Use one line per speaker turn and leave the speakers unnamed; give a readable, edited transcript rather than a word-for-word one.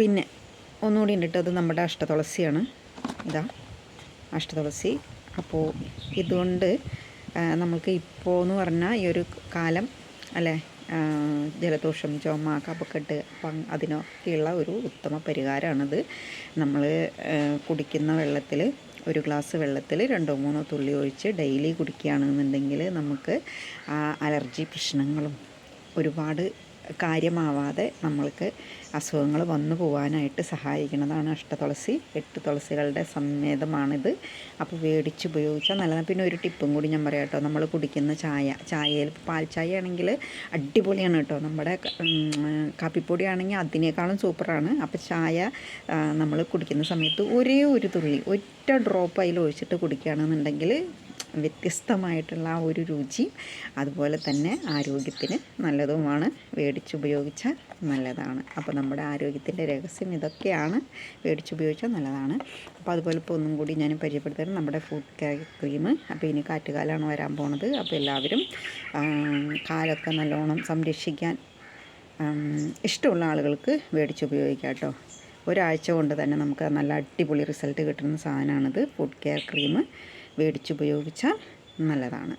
പിന്നെ ഒന്നുകൂടി ഉണ്ട് കേട്ടോ, അത് നമ്മുടെ അഷ്ടതുളസിയാണ്. ഇതാ അഷ്ടതുളസി. അപ്പോൾ ഇതുകൊണ്ട് നമുക്ക് ഇപ്പോൾ എന്ന് പറഞ്ഞാൽ ഈ ഒരു കാലം അല്ലേ, ജലദോഷം, ചുമ, കഫക്കെട്ട്, അപ്പം അതിനൊക്കെയുള്ള ഒരു ഉത്തമ പരിഹാരമാണിത്. നമ്മൾ കുടിക്കുന്ന വെള്ളത്തിൽ, ഒരു ഗ്ലാസ് വെള്ളത്തിൽ 2-3 തുള്ളി ഒഴിച്ച് ഡെയിലി കുടിക്കുകയാണെന്നുണ്ടെങ്കിൽ നമുക്ക് അലർജി പ്രശ്നങ്ങളും ഒരുപാട് കാര്യമാവാതെ നമ്മൾക്ക് അസുഖങ്ങൾ വന്നു പോകാനായിട്ട് സഹായിക്കുന്നതാണ് അഷ്ടതുളസി. 8 തുളസികളുടെ സമ്മേതമാണിത്. അപ്പോൾ മേടിച്ച് ഉപയോഗിച്ചാൽ നല്ലതാണ്. പിന്നെ ഒരു ടിപ്പും കൂടി ഞാൻ പറയാം കേട്ടോ. നമ്മൾ കുടിക്കുന്ന ചായയിൽ പാൽ ചായ ആണെങ്കിൽ അടിപൊളിയാണ് കേട്ടോ. നമ്മുടെ കാപ്പിപ്പൊടി ആണെങ്കിൽ അതിനേക്കാളും സൂപ്പറാണ്. അപ്പോൾ ചായ നമ്മൾ കുടിക്കുന്ന സമയത്ത് ഒരേ ഒരു തുള്ളി, ഒറ്റ ഡ്രോപ്പ് അതിൽ ഒഴിച്ചിട്ട് കുടിക്കുകയാണെന്നുണ്ടെങ്കിൽ വ്യത്യസ്തമായിട്ടുള്ള ആ ഒരു രുചി, അതുപോലെ തന്നെ ആരോഗ്യത്തിന് നല്ലതുമാണ്. മേടിച്ചുപയോഗിച്ചാൽ നല്ലതാണ്. അപ്പോൾ നമ്മുടെ ആരോഗ്യത്തിൻ്റെ രഹസ്യം ഇതൊക്കെയാണ്. മേടിച്ചുപയോഗിച്ചാൽ നല്ലതാണ്. അപ്പോൾ അതുപോലെ ഇപ്പോൾ ഒന്നും കൂടി ഞാൻ പരിചയപ്പെടുത്തുന്നത് നമ്മുടെ ഫുഡ് കെയർ ക്രീം. അപ്പോൾ ഇനി കാറ്റുകാലമാണ് വരാൻ പോണത്. അപ്പോൾ എല്ലാവരും കാലൊക്കെ നല്ലോണം സംരക്ഷിക്കാൻ ഇഷ്ടമുള്ള ആളുകൾക്ക് മേടിച്ചുപയോഗിക്കാം കേട്ടോ. ഒരാഴ്ച കൊണ്ട് തന്നെ നമുക്ക് നല്ല അടിപൊളി റിസൾട്ട് കിട്ടുന്ന സാധനമാണിത്. ഫുഡ് കെയർ ക്രീം മേടിച്ചുപയോഗിച്ചാൽ നല്ലതാണ്.